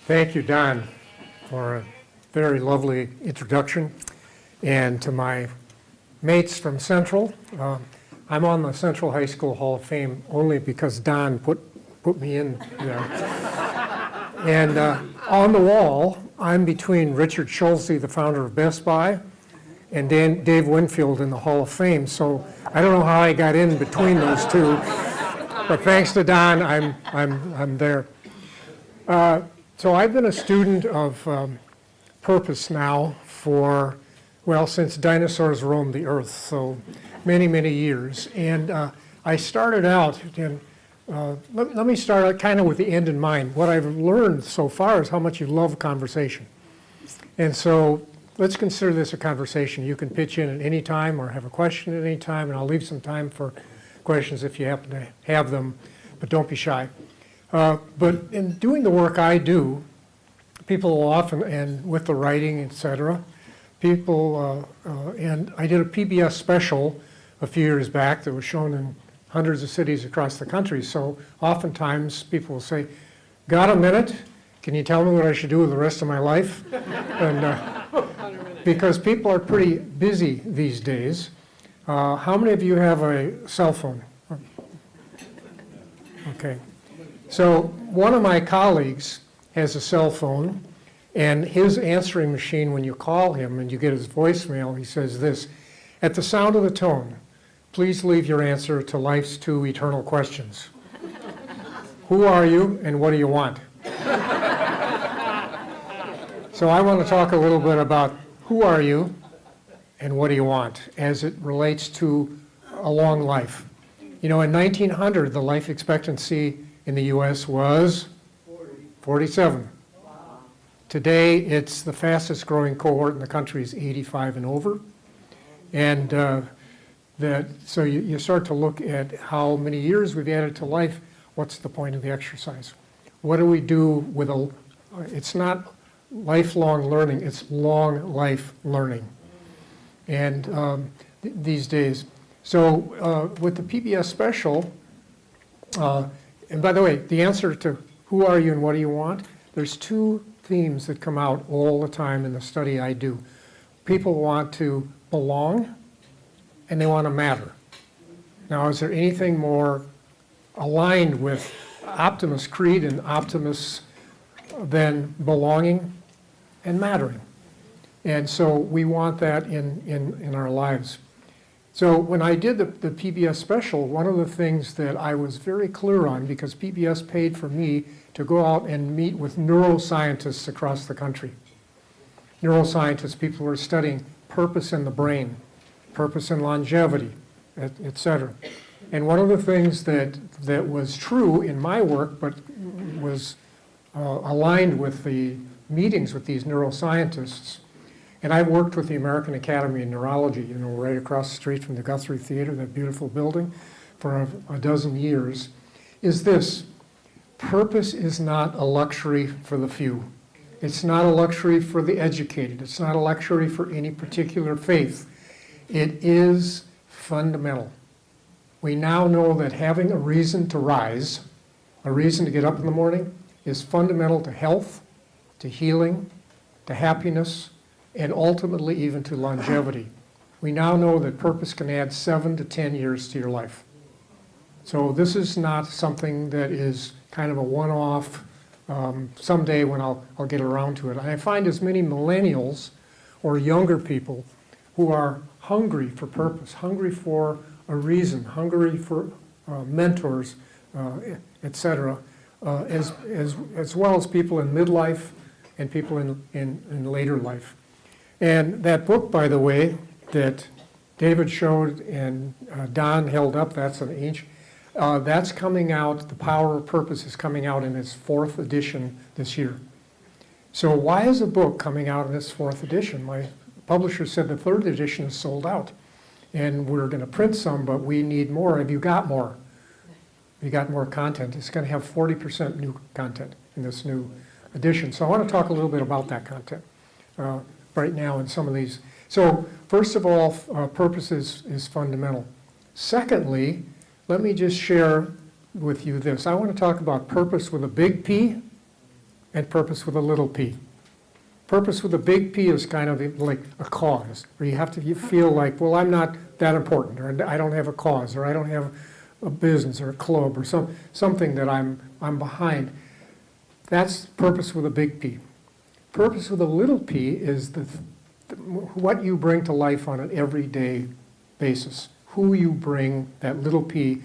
Thank you, Don, for a very lovely introduction. And to my mates from Central, I'm on the Central High School Hall of Fame only because Don put me in there. And on the wall, I'm between Richard Schulze, the founder of Best Buy, and Dave Winfield in the Hall of Fame. So I don't know how I got in between those two, but thanks to Don, I'm there. So I've been a student of purpose now for, well, since dinosaurs roamed the earth, so many, many years. And I started out, and let me start out kind of with the end in mind. What I've learned so far is how much you love conversation. And so let's consider this a conversation. You can pitch in at any time or have a question at any time, and I'll leave some time for questions if you happen to have them, but don't be shy. But in doing the work I do, people often, and with the writing, et cetera, people, and I did a PBS special a few years back that was shown in hundreds of cities across the country. So oftentimes people will say, got a minute? Can you tell me what I should do with the rest of my life? And because people are pretty busy these days. How many of you have a cell phone? Okay. So one of my colleagues has a cell phone, and his answering machine, when you call him and you get his voicemail, he says this: at the sound of the tone, please leave your answer to life's two eternal questions. Who are you and what do you want? So I want to talk a little bit about who are you and what do you want as it relates to a long life. You know, in 1900, the life expectancy in the U.S. was 47. Wow. Today, it's the fastest growing cohort in the country is 85 and over. And so you start to look at how many years we've added to life. What's the point of the exercise? What do we do with it's not lifelong learning, it's long life learning. And these days. So with the PBS special, and by the way, the answer to who are you and what do you want, there's two themes that come out all the time in the study I do. People want to belong and they want to matter. Now, is there anything more aligned with Optimist creed and Optimists than belonging and mattering? And so we want that in our lives. So when I did the PBS special, one of the things that I was very clear on, because PBS paid for me to go out and meet with neuroscientists across the country. Neuroscientists, people who are studying purpose in the brain, purpose in longevity, et cetera. And one of the things that was true in my work, but was aligned with the meetings with these neuroscientists, and I worked with the American Academy of Neurology, you know, right across the street from the Guthrie Theater, that beautiful building, for a dozen years, is this: purpose is not a luxury for the few. It's not a luxury for the educated. It's not a luxury for any particular faith. It is fundamental. We now know that having a reason to rise, a reason to get up in the morning, is fundamental to health, to healing, to happiness, and ultimately even to longevity. We now know that purpose can add 7 to 10 years to your life. So this is not something that is kind of a one-off, someday when I'll get around to it. And I find as many millennials or younger people who are hungry for purpose, hungry for a reason, hungry for mentors, et cetera, as well as people in midlife and people in later life. And that book, by the way, that David showed and Don held up, that's an age, that's coming out, The Power of Purpose is coming out in its 4th edition this year. So why is a book coming out in its 4th edition? My publisher said the 3rd edition is sold out. And we're going to print some, but we need more. Have you got more? Have you got more content? It's going to have 40% new content in this new edition. So I want to talk a little bit about that content right now in some of these. So first of all, purpose is fundamental. Secondly, let me just share with you this. I want to talk about purpose with a big P and purpose with a little p. Purpose with a big P is kind of like a cause, where you feel like, well, I'm not that important, or I don't have a cause, or I don't have a business or a club, or something that I'm behind. That's purpose with a big P. Purpose with a little p is what you bring to life on an everyday basis. Who you bring, that little p.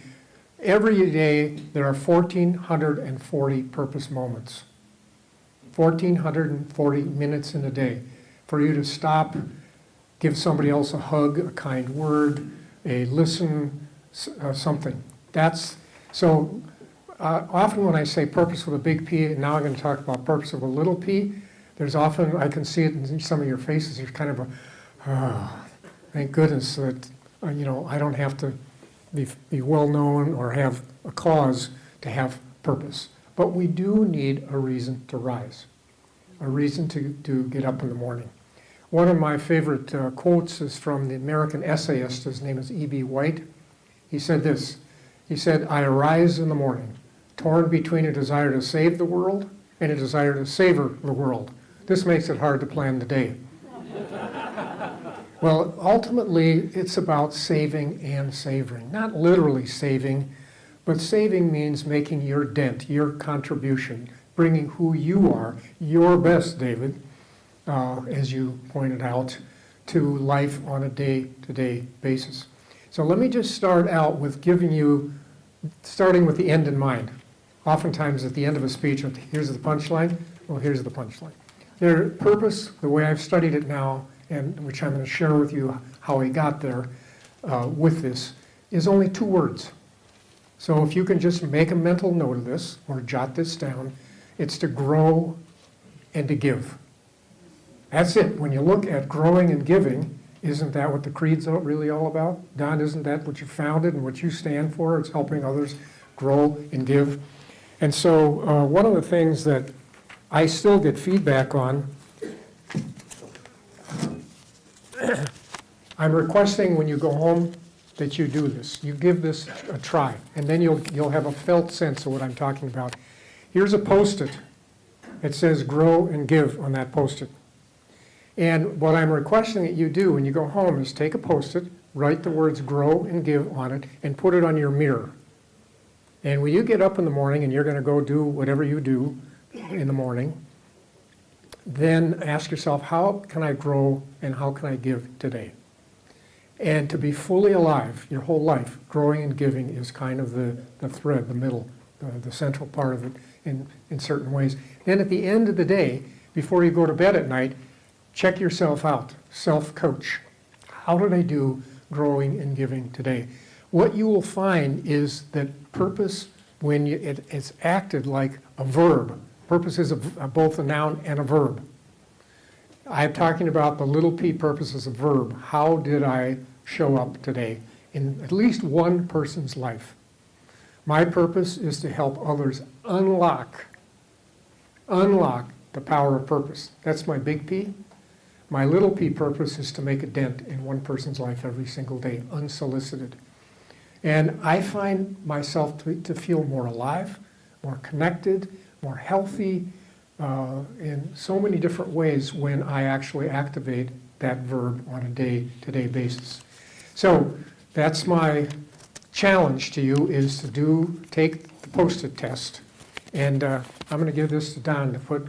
Every day there are 1,440 purpose moments. 1,440 minutes in a day for you to stop, give somebody else a hug, a kind word, a listen, something. Often when I say purpose with a big P, and now I'm going to talk about purpose with a little p, there's often, I can see it in some of your faces, there's kind of thank goodness that, I don't have to be well-known or have a cause to have purpose. But we do need a reason to rise, a reason to get up in the morning. One of my favorite quotes is from the American essayist. His name is E.B. White. He said this. He said, "I arise in the morning, torn between a desire to save the world and a desire to savor the world. This makes it hard to plan the day." Well, ultimately, it's about saving and savoring. Not literally saving, but saving means making your dent, your contribution, bringing who you are, your best, David, as you pointed out, to life on a day-to-day basis. So let me just start out with starting with the end in mind. Oftentimes at the end of a speech, here's the punchline. Well, here's the punchline. Their purpose, the way I've studied it now, and which I'm going to share with you how I got there with this, is only 2 words. So if you can just make a mental note of this or jot this down, it's to grow and to give. That's it. When you look at growing and giving, isn't that what the creed's really all about? Don, isn't that what you founded and what you stand for? It's helping others grow and give. And so one of the things that I still get feedback on, I'm requesting when you go home that you do this. You give this a try, and then you'll have a felt sense of what I'm talking about. Here's a Post-it. It says grow and give on that Post-it. And what I'm requesting that you do when you go home is take a Post-it, write the words grow and give on it, and put it on your mirror. And when you get up in the morning and you're going to go do whatever you do in the morning, then ask yourself, how can I grow and how can I give today? And to be fully alive your whole life, growing and giving is kind of the thread, the middle, the central part of it in certain ways. Then at the end of the day, before you go to bed at night, check yourself out, self-coach. How did I do growing and giving today? What you will find is that purpose, when it's acted like a verb, purpose is both a noun and a verb. I'm talking about the little p purpose as a verb. How did I show up today in at least one person's life? My purpose is to help others unlock the power of purpose. That's my big P. My little p purpose is to make a dent in one person's life every single day, unsolicited. And I find myself to feel more alive, more connected, more healthy, in so many different ways when I actually activate that verb on a day-to-day basis. So that's my challenge to you, is to take the Post-it test. And I'm going to give this to Don to put.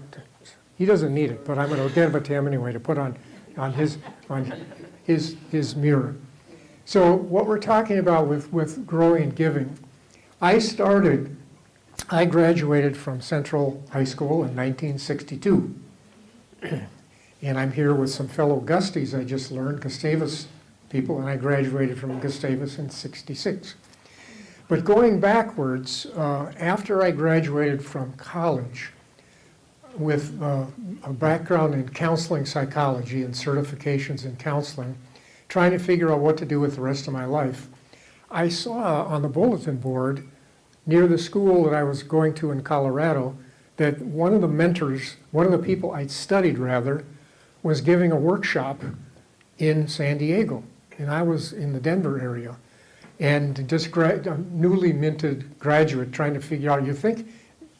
He doesn't need it, but I'm going to give it to him anyway to put on his mirror. So what we're talking about with growing and giving, I graduated from Central High School in 1962. And I'm here with some fellow Gusties I just learned, Gustavus people, and I graduated from Gustavus in 66. But going backwards, after I graduated from college with a background in counseling psychology and certifications in counseling, trying to figure out what to do with the rest of my life, I saw on the bulletin board near the school that I was going to in Colorado that one of the people I'd studied rather, was giving a workshop in San Diego. And I was in the Denver area. And just a newly minted graduate trying to figure out, you think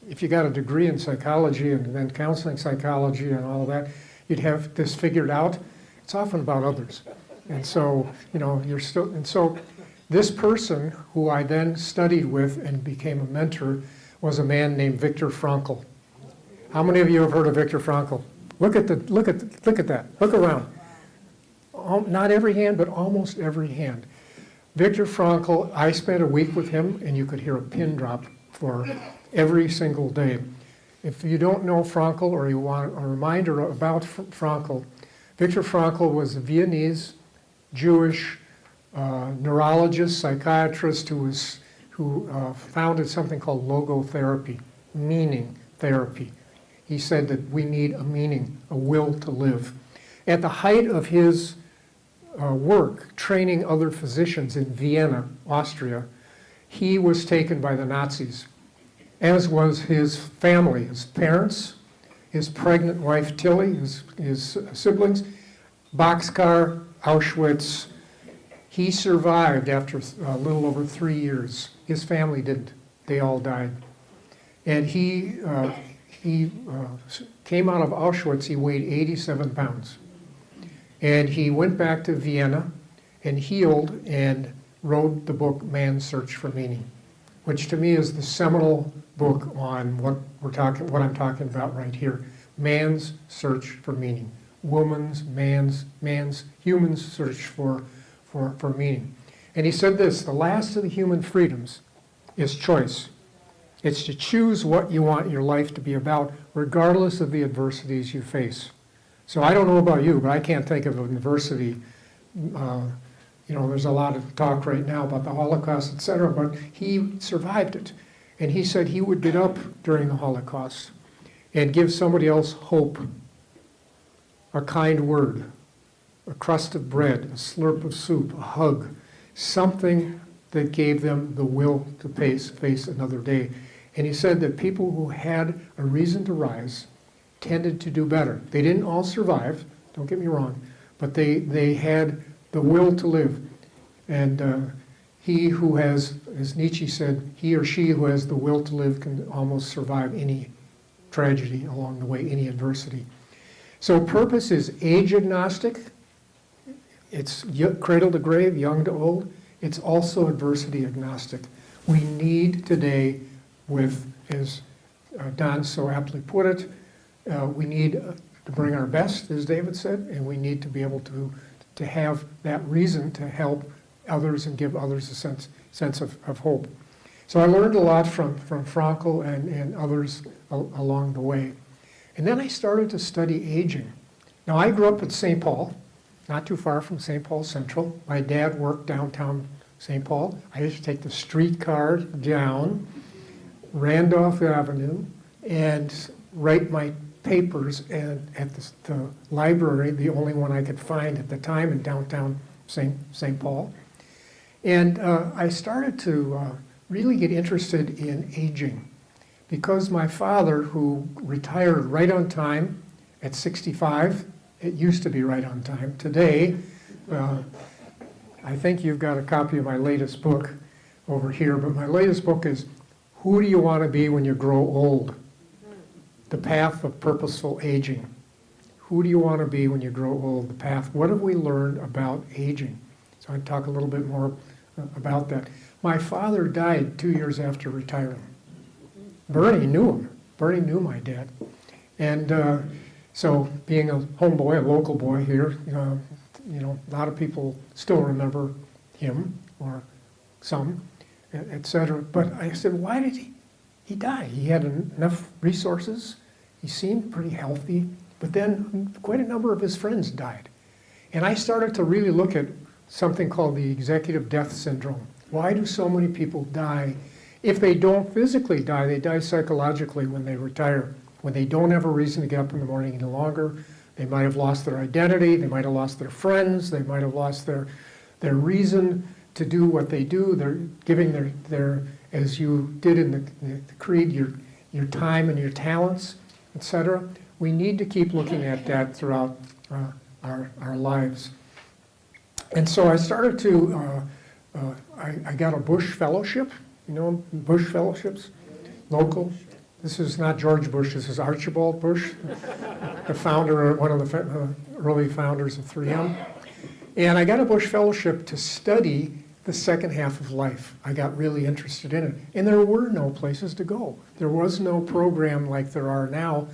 if you got a degree in psychology and then counseling psychology and all of that, you'd have this figured out. It's often about others. And so, you're still, and so this person who I then studied with and became a mentor was a man named Viktor Frankl. How many of you have heard of Viktor Frankl? Look at that. Look around. Not every hand, but almost every hand. Viktor Frankl, I spent a week with him, and you could hear a pin drop for every single day. If you don't know Frankl or you want a reminder about Frankl, Viktor Frankl was a Viennese Jewish neurologist, psychiatrist who founded something called logotherapy, meaning therapy. He said that we need a meaning, a will to live. At the height of his work training other physicians in Vienna, Austria, he was taken by the Nazis, as was his family, his parents, his pregnant wife Tilly, his siblings, boxcar, Auschwitz. He survived after a little over 3 years. His family didn't. They all died. And he came out of Auschwitz, he weighed 87 pounds. And he went back to Vienna and healed and wrote the book Man's Search for Meaning, which to me is the seminal book on what I'm talking about right here. Man's search for meaning. Woman's, man's, human's search for meaning. And he said this, the last of the human freedoms is choice. It's to choose what you want your life to be about, regardless of the adversities you face. So I don't know about you, but I can't think of an adversity. There's a lot of talk right now about the Holocaust, etc., but he survived it. And he said he would get up during the Holocaust and give somebody else hope, a kind word, a crust of bread, a slurp of soup, a hug, something that gave them the will to face another day. And he said that people who had a reason to rise tended to do better. They didn't all survive, don't get me wrong, but they had the will to live. And he who has, as Nietzsche said, he or she who has the will to live can almost survive any tragedy along the way, any adversity. So purpose is age agnostic. It's cradle to grave, young to old. It's also adversity agnostic. We need today, as Don so aptly put it, we need to bring our best, as David said, and we need to be able to have that reason to help others and give others a sense of hope. So I learned a lot from Frankl and others along the way. And then I started to study aging. Now I grew up at St. Paul, not too far from St. Paul Central. My dad worked downtown St. Paul. I used to take the streetcar down Randolph Avenue and write my papers at the library, the only one I could find at the time in downtown St. Paul. And I started to really get interested in aging because my father, who retired right on time at 65, it used to be right on time. Today, I think you've got a copy of my latest book over here, but my latest book is Who Do You Want to Be When You Grow Old? The Path of Purposeful Aging. Who do you want to be when you grow old? The path. What have we learned about aging? So I'll talk a little bit more about that. My father died 2 years after retiring. Bernie knew him. Bernie knew my dad. And so being a homeboy, a local boy here, a lot of people still remember him, or some, etc. But I said, why did he die? He had enough resources. He seemed pretty healthy. But then quite a number of his friends died. And I started to really look at something called the executive death syndrome. Why do so many people die? If they don't physically die, they die psychologically when they retire. When they don't have a reason to get up in the morning any longer, they might have lost their identity, they might have lost their friends, they might have lost their reason to do what they do. They're giving their as you did in the creed, your time and your talents, etc. We need to keep looking at that throughout our lives. And so I started to, I got a Bush Fellowship, Bush Fellowships, local This is not George Bush, this is Archibald Bush, the founder, one of the early founders of 3M. And I got a Bush Fellowship to study the second half of life. I got really interested in it. And there were no places to go. There was no program like there are now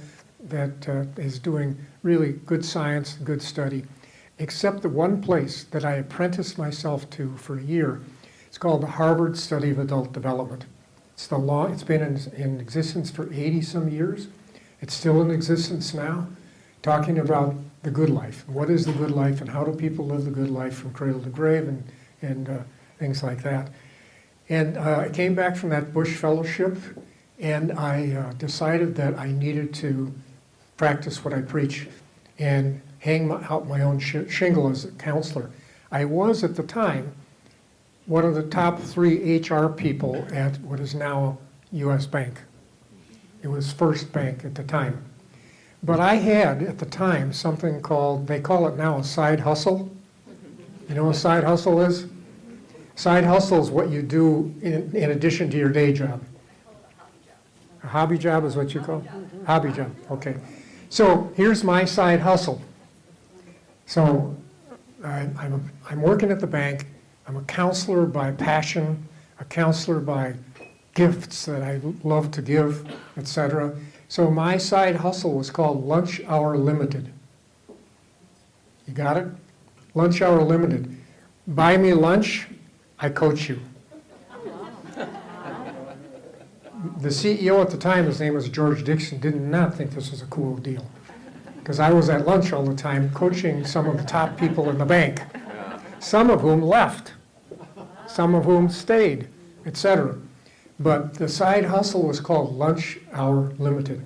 that is doing really good science, good study, except the one place that I apprenticed myself to for a year. It's called the Harvard Study of Adult Development. It's been in existence for 80-some years. It's still in existence now, talking about the good life. What is the good life, and how do people live the good life from cradle to grave, and things like that. And I came back from that Bush Fellowship, and I decided that I needed to practice what I preach and hang out my own shingle as a counselor. I was, at the time, one of the top 3 HR people at what is now U.S. Bank. It was First Bank at the time. But I had, at the time, something called, they call it now a side hustle. You know what a side hustle is? Side hustle is what you do in addition to your day job. A hobby job is what you call it? Hobby job, okay. So here's my side hustle. So I'm working at the bank. I'm a counselor by passion, a counselor by gifts that I love to give, etc. So my side hustle was called Lunch Hour Limited. You got it? Lunch Hour Limited. Buy me lunch, I coach you. The CEO at the time, his name was George Dixon, did not think this was a cool deal. Because I was at lunch all the time coaching some of the top people in the bank, some of whom left, some of whom stayed, etc. But the side hustle was called Lunch Hour Limited.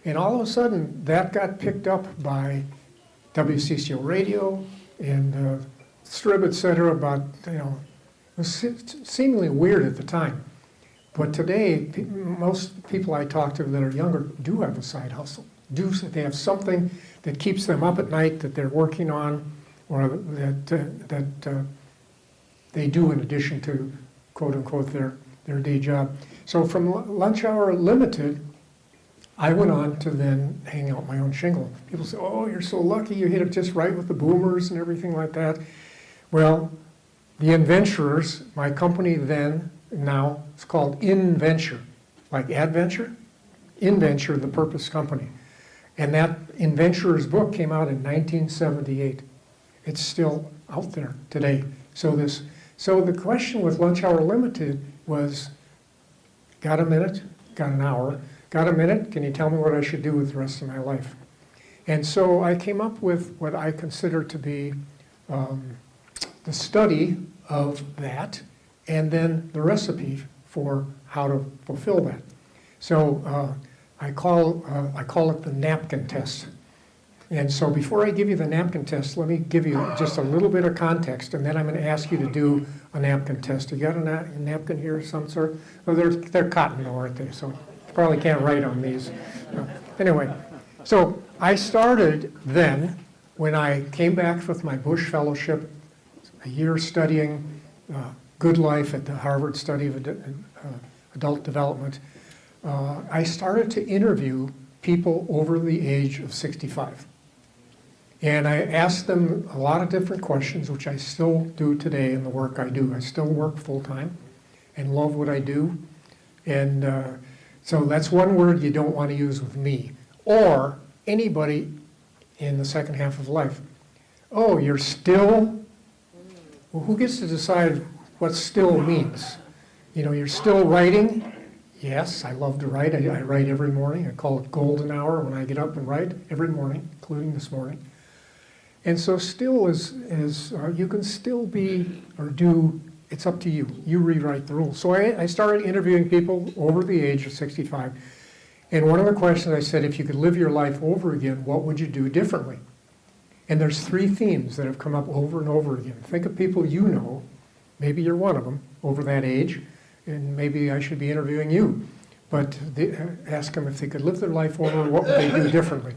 And all of a sudden, that got picked up by WCCO Radio and Strib, etc. About, it was seemingly weird at the time. But today, most people I talk to that are younger do have a side hustle. They have something that keeps them up at night that they're working on, or that they do in addition to, quote unquote, their day job. So from Lunch Hour Limited, I went on to then hang out my own shingle. People say, oh, you're so lucky, you hit it just right with the boomers and everything like that. Well, the Inventurers, my company then, now, it's called Inventure, like Adventure, Inventure, the Purpose Company. And that Inventurers book came out in 1978. It's still out there today. So the question with Lunch Hour Limited was, got a minute? Got an hour? Got a minute? Can you tell me what I should do with the rest of my life? And so I came up with what I consider to be the study of that, and then the recipe for how to fulfill that. So I call it the napkin test. And so before I give you the napkin test, let me give you just a little bit of context, and then I'm going to ask you to do a napkin test. You got a napkin here of some sort? Well, they're cotton though, aren't they? So you probably can't write on these. Anyway, so I started then, when I came back with my Bush Fellowship, a year studying good life at the Harvard Study of Adult Development, I started to interview people over the age of 65. And I asked them a lot of different questions, which I still do today in the work I do. I still work full-time and love what I do. And so that's one word you don't want to use with me or anybody in the second half of life. Oh, you're still? Well, who gets to decide what still means? You're still writing? Yes, I love to write. I write every morning. I call it golden hour when I get up and write every morning, including this morning. And so still is you can still be or do, it's up to you. You rewrite the rules. So I started interviewing people over the age of 65. And one of the questions I said, if you could live your life over again, what would you do differently? And there's 3 themes that have come up over and over again. Think of people you know, maybe you're one of them, over that age, and maybe I should be interviewing you. But ask them if they could live their life over, what would they do differently?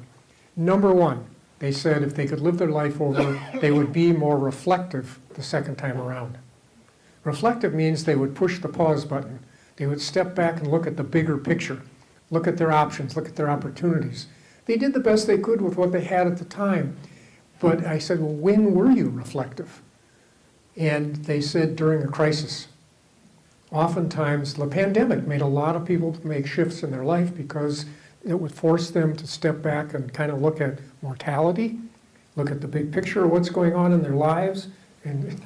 Number 1, they said if they could live their life over, they would be more reflective the second time around. Reflective means they would push the pause button. They would step back and look at the bigger picture. look at their options, look at their opportunities. They did the best they could with what they had at the time. But I said, well, when were you reflective? And they said during a crisis. Oftentimes, the pandemic made a lot of people make shifts in their life because it would force them to step back and kind of look at mortality, look at the big picture of what's going on in their lives, and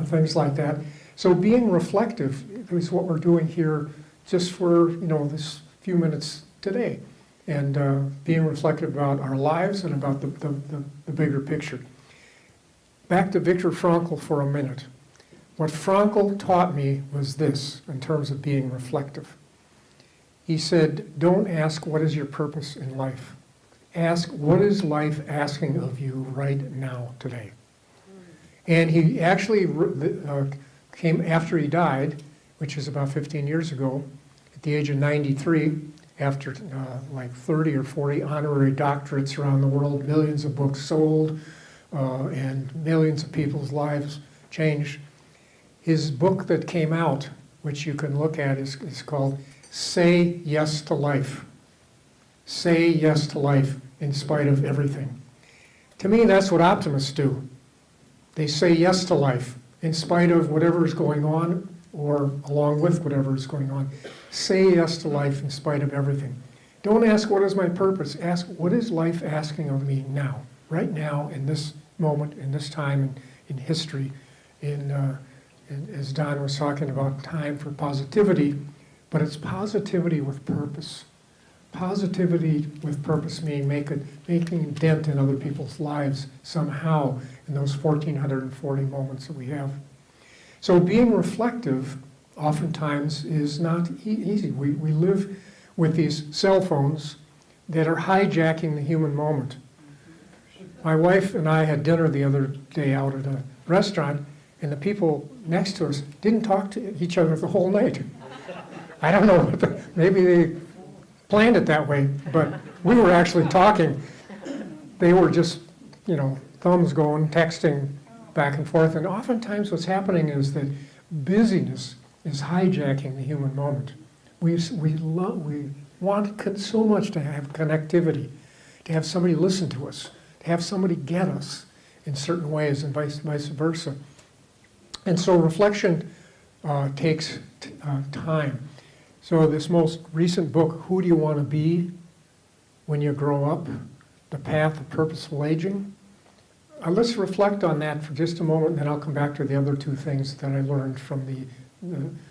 things like that. So being reflective is what we're doing here just for, this few minutes today. And being reflective about our lives and about the bigger picture. Back to Viktor Frankl for a minute. What Frankl taught me was this, in terms of being reflective. He said, don't ask what is your purpose in life. Ask what is life asking of you right now, today. And he actually came after he died, which is about 15 years ago, at the age of 93, after like 30 or 40 honorary doctorates around the world, millions of books sold, and millions of people's lives changed. His book that came out, which you can look at, is called Say Yes to Life. Say yes to life in spite of everything. To me, that's what optimists do. They say yes to life in spite of whatever is going on or along with whatever is going on. Say yes to life in spite of everything. Don't ask what is my purpose. Ask what is life asking of me now, right now, in this moment, in this time in history, as Don was talking about, time for positivity, but it's positivity with purpose. Positivity with purpose meaning making a dent in other people's lives somehow in those 1,440 moments that we have. So being reflective oftentimes is not easy. We live with these cell phones that are hijacking the human moment. My wife and I had dinner the other day out at a restaurant, and the people next to us didn't talk to each other the whole night. I don't know, maybe they planned it that way, but we were actually talking. They were just, thumbs going, texting back and forth. And oftentimes what's happening is that busyness is hijacking the human moment. We want so much to have connectivity, to have somebody listen to us, to have somebody get us in certain ways, and vice versa. And so reflection takes time. So this most recent book, Who Do You Want to Be When You Grow Up? The Path of Purposeful Aging. Let's reflect on that for just a moment, and then I'll come back to the other two things that I learned from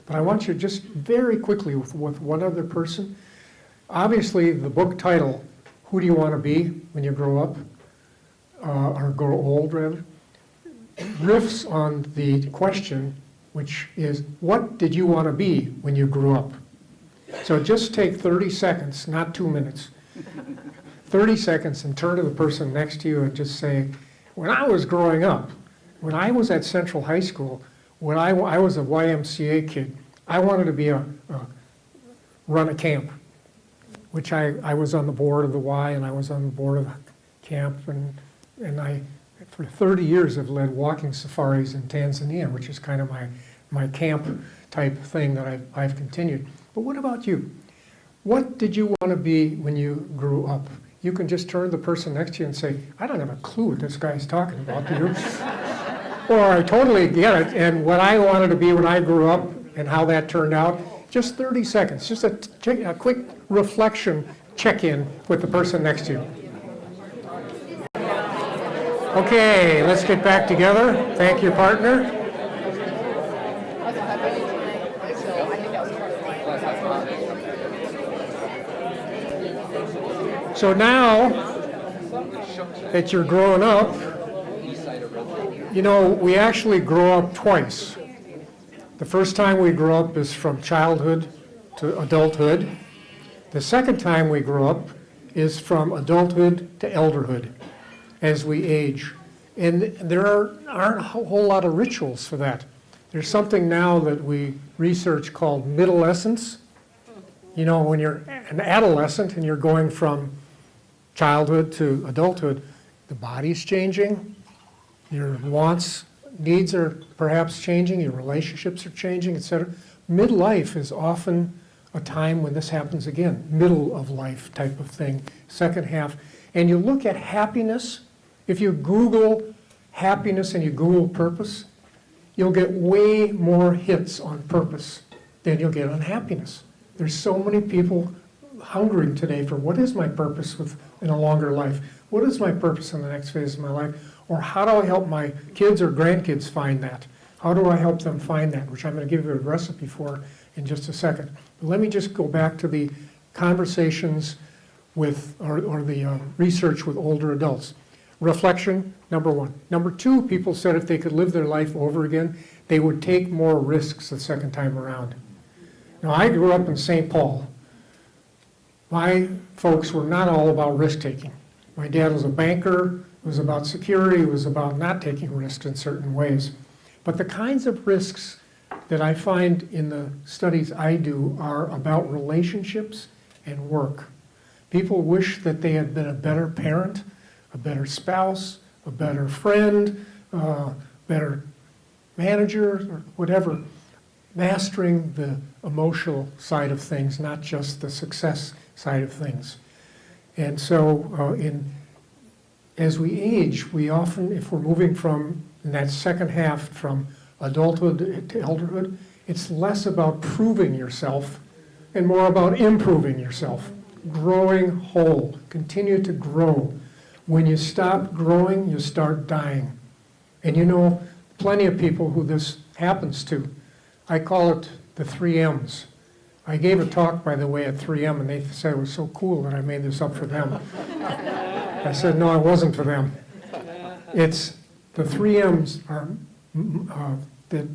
but I want you just very quickly with one other person. Obviously, the book title, Who Do You Want to Be When You Grow Up? Or grow old, rather, riffs on the question, which is, what did you want to be when you grew up? So just take 30 seconds, not 2 minutes, 30 seconds, and turn to the person next to you and just say, when I was growing up, when I was at Central High School, when I was a YMCA kid, I wanted to run a camp, which I was on the board of the Y, and I was on the board of the camp, and I, for 30 years, have led walking safaris in Tanzania, which is kind of my camp type thing that I've continued. But what about you? What did you want to be when you grew up? You can just turn to the person next to you and say, I don't have a clue what this guy's talking about, do you? Or I totally get it, and what I wanted to be when I grew up and how that turned out. Just 30 seconds, just a quick reflection check-in with the person next to you. Okay, let's get back together. Thank you, partner. So now that you're growing up, we actually grow up twice. The first time we grow up is from childhood to adulthood. The second time we grow up is from adulthood to elderhood, as we age. And there aren't a whole lot of rituals for that. There's something now that we research called middlescence. When you're an adolescent and you're going from childhood to adulthood, the body's changing, your wants, needs are perhaps changing, your relationships are changing, etc. Midlife is often a time when this happens again, middle of life type of thing, second half. And you look at happiness, if you Google happiness and you Google purpose, you'll get way more hits on purpose than you'll get on happiness. There's so many people hungering today for what is my purpose in a longer life? What is my purpose in the next phase of my life? Or how do I help my kids or grandkids find that? How do I help them find that? Which I'm going to give you a recipe for in just a second. But let me just go back to the conversations with, or the research with older adults. Reflection, number one. Number two, people said if they could live their life over again, they would take more risks the second time around. Now, I grew up in St. Paul. My folks were not all about risk-taking. My dad was a banker. It was about security. It was about not taking risks in certain ways. But the kinds of risks that I find in the studies I do are about relationships and work. People wish that they had been a better parent, a better spouse, a better friend, better manager, or whatever, mastering the emotional side of things, not just the success side of things. And so as we age, we often, if we're moving from, in that second half, from adulthood to elderhood, it's less about proving yourself and more about improving yourself, growing whole, continue to grow. When you stop growing, you start dying. And you know plenty of people who this happens to. I call it the 3 M's. I gave a talk, by the way, at 3M, and they said it was so cool that I made this up for them. I said, no, it wasn't for them. It's the 3 M's are that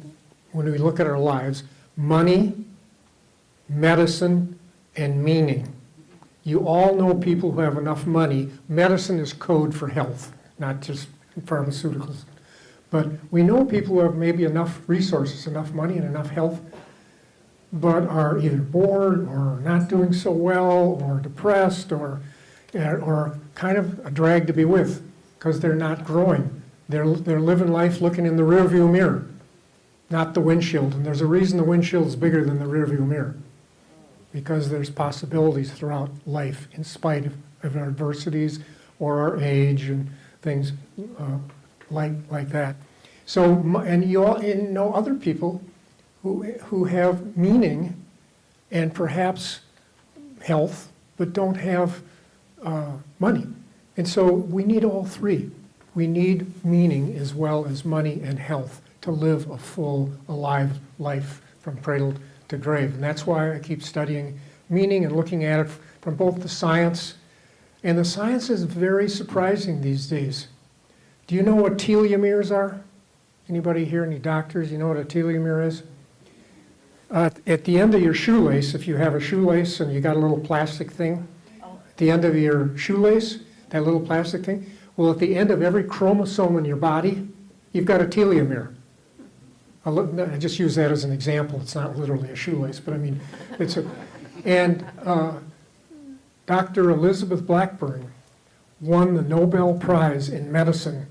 when we look at our lives, money, medicine, and meaning. You all know people who have enough money. Medicine is code for health, not just pharmaceuticals. But we know people who have maybe enough resources, enough money, and enough health, but are either bored or not doing so well or depressed or kind of a drag to be with because they're not growing. They're living life looking in the rearview mirror, not the windshield. And there's a reason the windshield is bigger than the rearview mirror, because there's possibilities throughout life in spite of our adversities or our age and things like that. So, and you all know other people who have meaning and perhaps health, but don't have money. And so we need all three. We need meaning as well as money and health to live a full, alive life from cradle to grave. And that's why I keep studying meaning and looking at it from both the science, and the science is very surprising these days. Do you know what telomeres are? Anybody here, any doctors, you know what a telomere is? At the end of your shoelace, if you have a shoelace and you got a little plastic thing, at the end of your shoelace, that little plastic thing, well, at the end of every chromosome in your body, you've got a telomere. I just use that as an example. It's not literally a shoelace, but I mean, it's a... And Dr. Elizabeth Blackburn won the Nobel Prize in medicine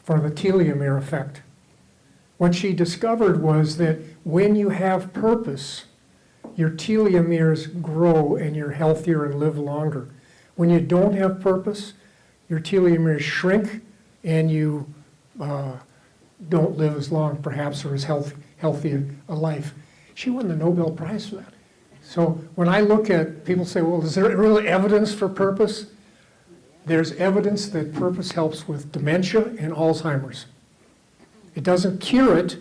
for the telomere effect. What she discovered was that when you have purpose, your telomeres grow and you're healthier and live longer. When you don't have purpose, your telomeres shrink and you don't live as long, perhaps, or as healthy a life. She won the Nobel Prize for that. So when I look at, people say, well, is there really evidence for purpose? There's evidence that purpose helps with dementia and Alzheimer's. It doesn't cure it,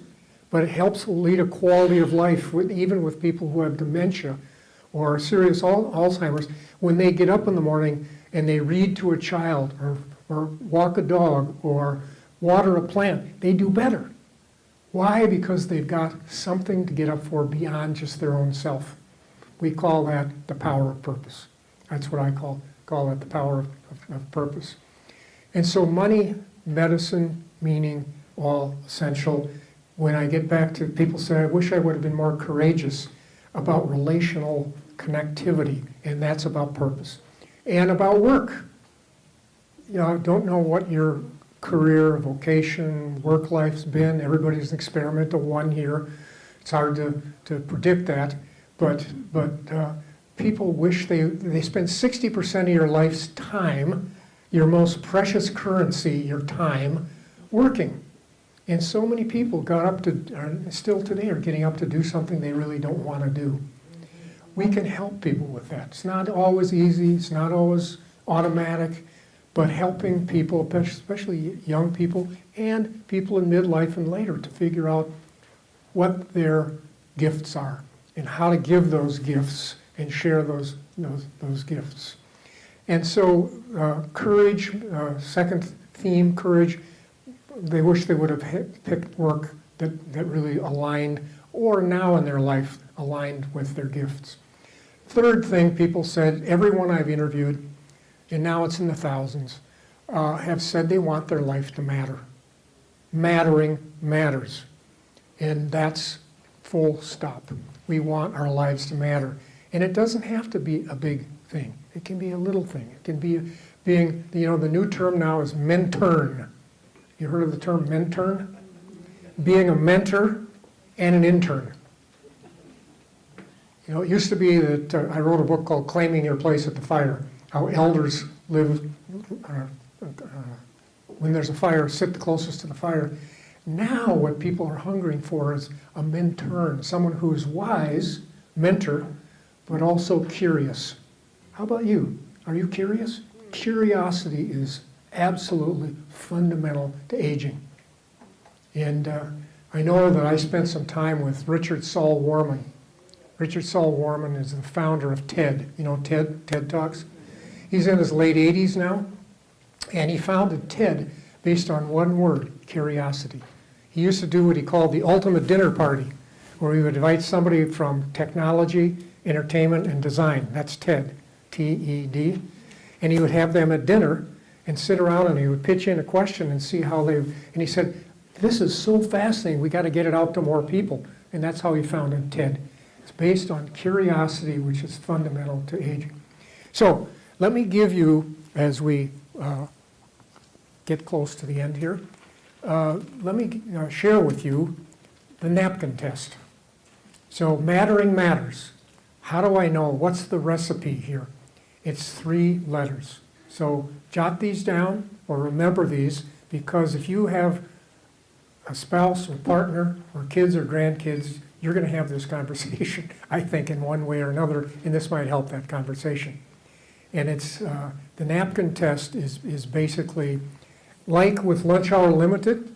but it helps lead a quality of life, even with people who have dementia or serious Alzheimer's. When they get up in the morning and they read to a child or walk a dog or water a plant, they do better. Why? Because they've got something to get up for beyond just their own self. We call that the power of purpose. That's what I call it, the power of purpose. And so money, medicine, meaning, all essential. When I get back to, people say, I wish I would have been more courageous about relational connectivity, and that's about purpose. And about work. You know, I don't know what your career, vocation, work life's been. Everybody's an experimental one here. It's hard to predict that. but people wish they spend 60% of your life's time, your most precious currency, your time, working. And so many people got up to, are still today, are getting up to do something they really don't want to do. We can help people with that. It's not always easy, it's not always automatic, but helping people, especially young people and people in midlife and later, to figure out what their gifts are and how to give those gifts and share those gifts. And so courage, second theme, courage, they wish they would have picked work that really aligned, or now in their life aligned with their gifts. Third thing, people said, everyone I've interviewed, and now it's in the thousands, have said they want their life to matter. Mattering matters. And that's full stop. We want our lives to matter. And it doesn't have to be a big thing. It can be a little thing. It can be being, the new term now is mentorn. You heard of the term mentorn? Being a mentor and an intern. It used to be that I wrote a book called Claiming Your Place at the Fire, how elders live, when there's a fire, sit the closest to the fire. Now what people are hungering for is a mentor, someone who's wise, mentor, but also curious. How about you? Are you curious? Curiosity is absolutely fundamental to aging. And I know that I spent some time with Richard Saul Warman. Richard Saul Warman is the founder of TED. You know TED Talks? He's in his late 80s now, and he founded TED based on one word, curiosity. He used to do what he called the ultimate dinner party, where he would invite somebody from technology, entertainment, and design. That's TED, T-E-D. And he would have them at dinner and sit around, and he would pitch in a question and see how and he said, this is so fascinating, we got to get it out to more people. And that's how he founded TED. It's based on curiosity, which is fundamental to aging. So let me give you, as we get close to the end here, let me share with you the napkin test. So mattering matters. How do I know? What's the recipe here? It's 3 letters. So jot these down or remember these, because if you have a spouse or partner or kids or grandkids, you're going to have this conversation, I think, in one way or another, and this might help that conversation. And it's the napkin test is basically like with Lunch Hour Limited.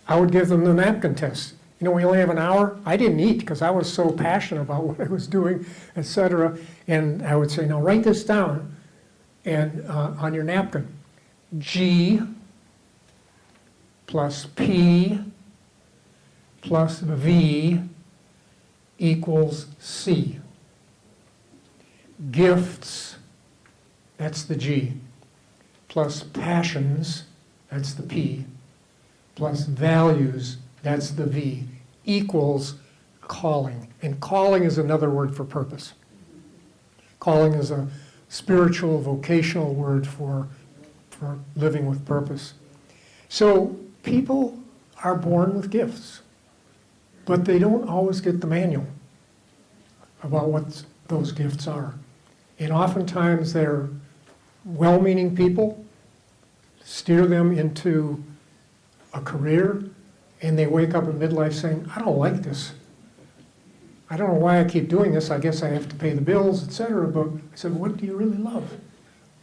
I would give them the napkin test. We only have an hour. I didn't eat because I was so passionate about what I was doing, etc. And I would say, now write this down and on your napkin. G plus P plus V equals C. Gifts, that's the G, plus passions, that's the P, plus values, that's the V, equals calling. And calling is another word for purpose. Calling is a spiritual, vocational word for living with purpose. So people are born with gifts, but they don't always get the manual about what those gifts are. And oftentimes they're well-meaning people steer them into a career, and they wake up in midlife saying, I don't like this. I don't know why I keep doing this. I guess I have to pay the bills, etc. But I said, what do you really love?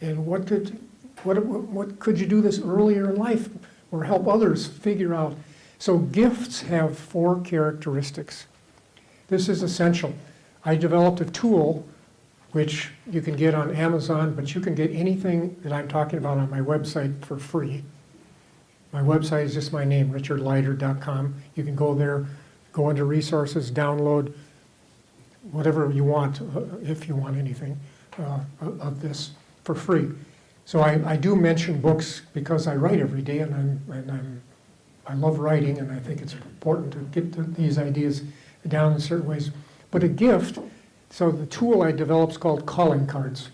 And what could you do this earlier in life or help others figure out? So gifts have 4 characteristics. This is essential. I developed a tool which you can get on Amazon, but you can get anything that I'm talking about on my website for free. My website is just my name, richardleider.com. You can go there, go into resources, download whatever you want, if you want anything of this for free. So I do mention books because I write every day, and I love writing, and I think it's important to get these ideas down in certain ways. But a gift, so the tool I developed is called calling cards,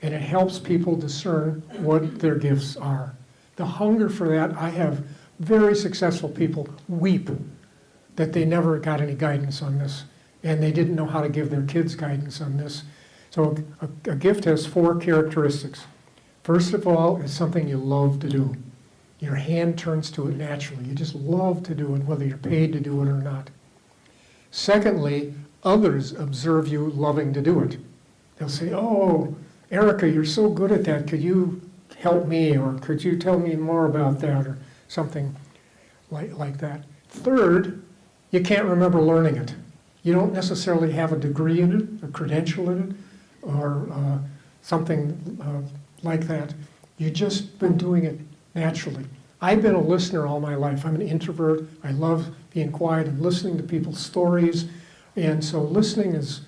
and it helps people discern what their gifts are. The hunger for that, I have very successful people weep that they never got any guidance on this. and they didn't know how to give their kids guidance on this. So a gift has 4 characteristics. First of all, it's something you love to do. Your hand turns to it naturally. You just love to do it, whether you're paid to do it or not. Secondly, others observe you loving to do it. They'll say, oh, Erica, you're so good at that. Could you help me? Or could you tell me more about that? Or something like that. Third, you can't remember learning it. You don't necessarily have a degree in it, a credential in it, or something like that. You've just been doing it naturally. I've been a listener all my life. I'm an introvert. I love being quiet and listening to people's stories. And so listening is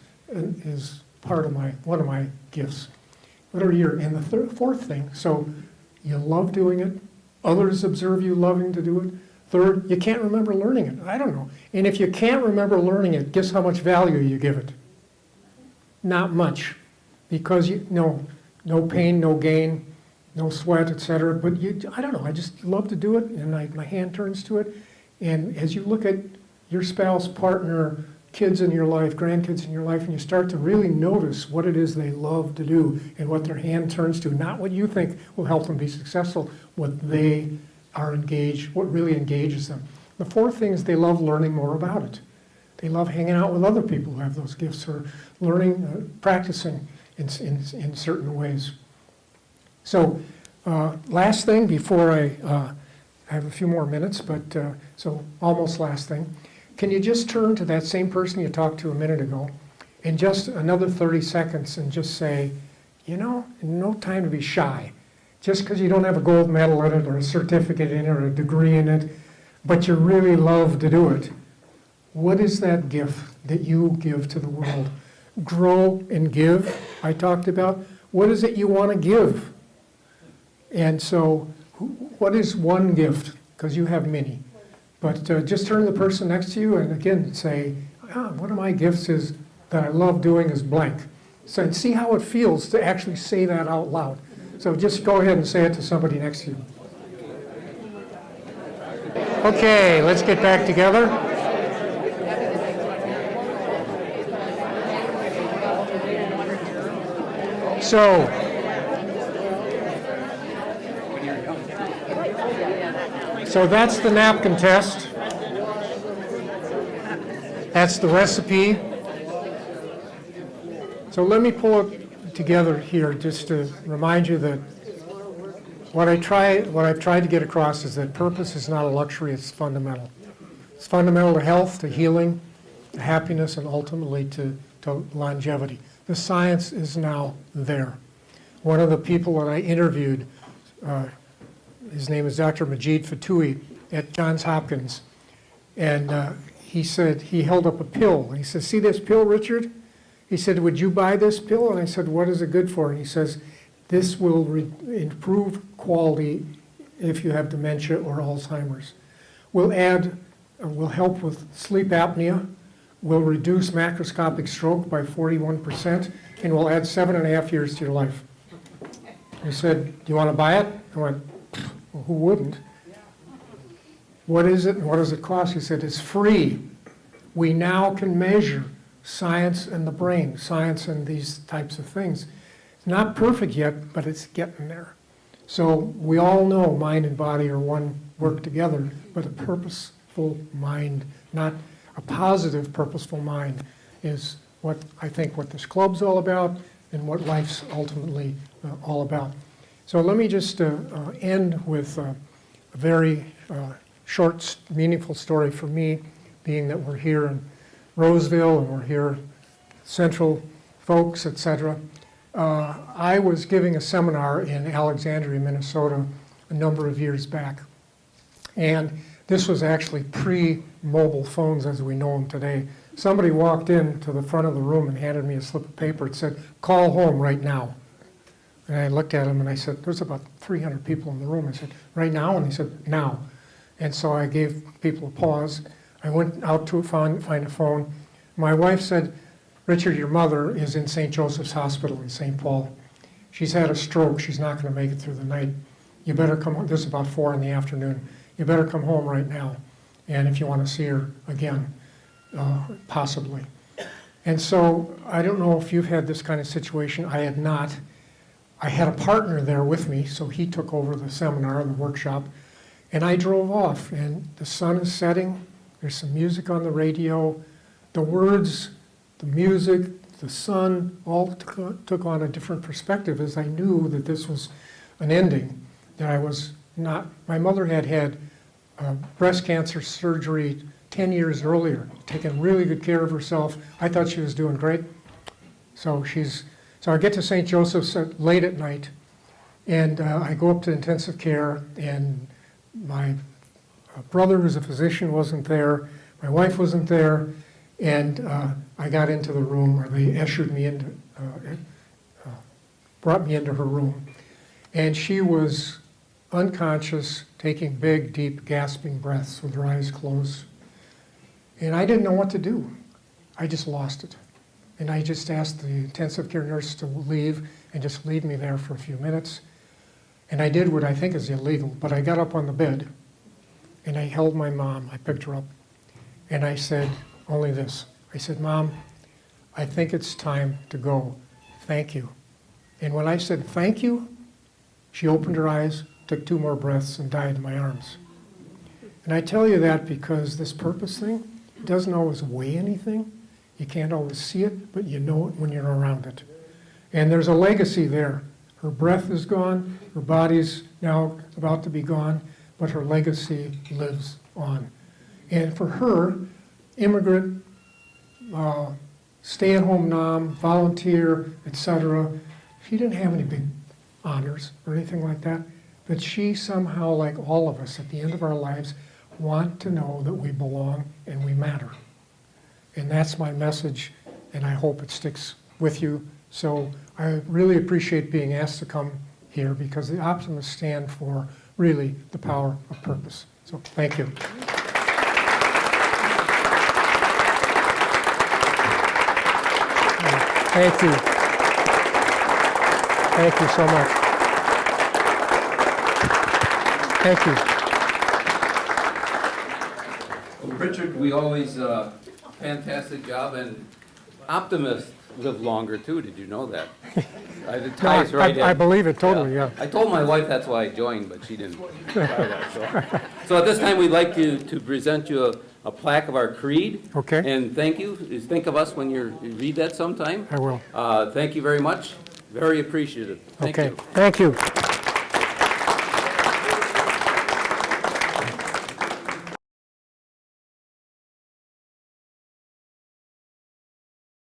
part of one of my gifts. And the fourth thing, so you love doing it. Others observe you loving to do it. Third, you can't remember learning it. I don't know. And if you can't remember learning it, guess how much value you give it? Not much. Because no pain, no gain, no sweat, etc. But I don't know, I just love to do it, and my hand turns to it. And as you look at your spouse, partner, kids in your life, grandkids in your life, and you start to really notice what it is they love to do and what their hand turns to, not what you think will help them be successful, what they are engaged, what really engages them. The fourth thing is they love learning more about it. They love hanging out with other people who have those gifts, or learning, practicing in certain ways. So last thing before I have a few more minutes, but so almost last thing. Can you just turn to that same person you talked to a minute ago and just another 30 seconds and just say, no time to be shy. Just because you don't have a gold medal in it or a certificate in it or a degree in it, but you really love to do it. What is that gift that you give to the world? Grow and give, I talked about. What is it you want to give? And so, what is one gift? Because you have many. But just turn to the person next to you and again say, one of my gifts is that I love doing is blank. So and see how it feels to actually say that out loud. So just go ahead and say it to somebody next to you. Okay, let's get back together. So that's the napkin test. That's the recipe. So let me pull it together here just to remind you that what I've tried to get across is that purpose is not a luxury, it's fundamental. It's fundamental to health, to healing, to happiness, and ultimately to longevity. The science is now there. One of the people that I interviewed, his name is Dr. Majid Fatoui at Johns Hopkins, and he said, he held up a pill, and he said, see this pill, Richard? He said, would you buy this pill? And I said, what is it good for? And he says, this will improve quality if you have dementia or Alzheimer's. Will help with sleep apnea, will reduce macroscopic stroke by 41%, and will add 7.5 years to your life. He said, do you want to buy it? I went, well, who wouldn't? What is it and what does it cost? He said, it's free. We now can measure science and the brain, science and these types of things. It's not perfect yet, but it's getting there. So we all know mind and body are one, work together, but a purposeful mind, not a positive, purposeful mind, is what I think what this club's all about and what life's ultimately all about. So let me just end with a very short, meaningful story for me, being that we're here in Roseville and we're here, central folks, etc. I was giving a seminar in Alexandria, Minnesota, a number of years back. And this was actually pre-mobile phones as we know them today. Somebody walked in to the front of the room and handed me a slip of paper. It said, call home right now. And I looked at him and I said, there's about 300 people in the room. I said, right now? And he said, now. And so I gave people a pause. I went out to find a phone. My wife said, Richard, your mother is in St. Joseph's Hospital in St. Paul. She's had a stroke. She's not going to make it through the night. You better come home. This is about 4 in the afternoon. You better come home right now. And if you want to see her again, possibly. And so I don't know if you've had this kind of situation. I had not. I had a partner there with me, so he took over the seminar, the workshop, and I drove off, and the sun is setting. There's some music on the radio. The words, the music, the sun all took on a different perspective as I knew that this was an ending, that I was not. My mother had had breast cancer surgery 10 years earlier, taken really good care of herself. I thought she was doing great. So I get to St. Joseph's late at night, and I go up to intensive care, and my brother, who's a physician, wasn't there. My wife wasn't there, and I got into the room, or they ushered me into, brought me into her room, and she was unconscious, taking big, deep, gasping breaths with her eyes closed. And I didn't know what to do. I just lost it. And I just asked the intensive care nurse to leave and just leave me there for a few minutes. And I did what I think is illegal, but I got up on the bed and I held my mom. I picked her up and I said only this. I said, "Mom, I think it's time to go. Thank you." And when I said thank you, she opened her eyes, took 2 more breaths, and died in my arms. And I tell you that because this purpose thing doesn't always weigh anything. You can't always see it, but you know it when you're around it. And there's a legacy there. Her breath is gone, her body's now about to be gone, but her legacy lives on. And for her, immigrant, stay-at-home mom, volunteer, etc., she didn't have any big honors or anything like that, but she somehow, like all of us at the end of our lives, want to know that we belong and we matter. And that's my message, and I hope it sticks with you. So I really appreciate being asked to come here because the Optimists stand for really the power of purpose. So thank you. Thank you. Thank you so much. Thank you. Well, Richard, we always, fantastic job, and Optimists live longer too, did you know that? It ties right in. I believe it totally, yeah. I told my wife that's why I joined, but she didn't buy that. So at this time, we'd like to present you a plaque of our creed. Okay. And thank you. Think of us when you read that sometime. I will. Thank you very much. Very appreciative. Thank you. Thank you.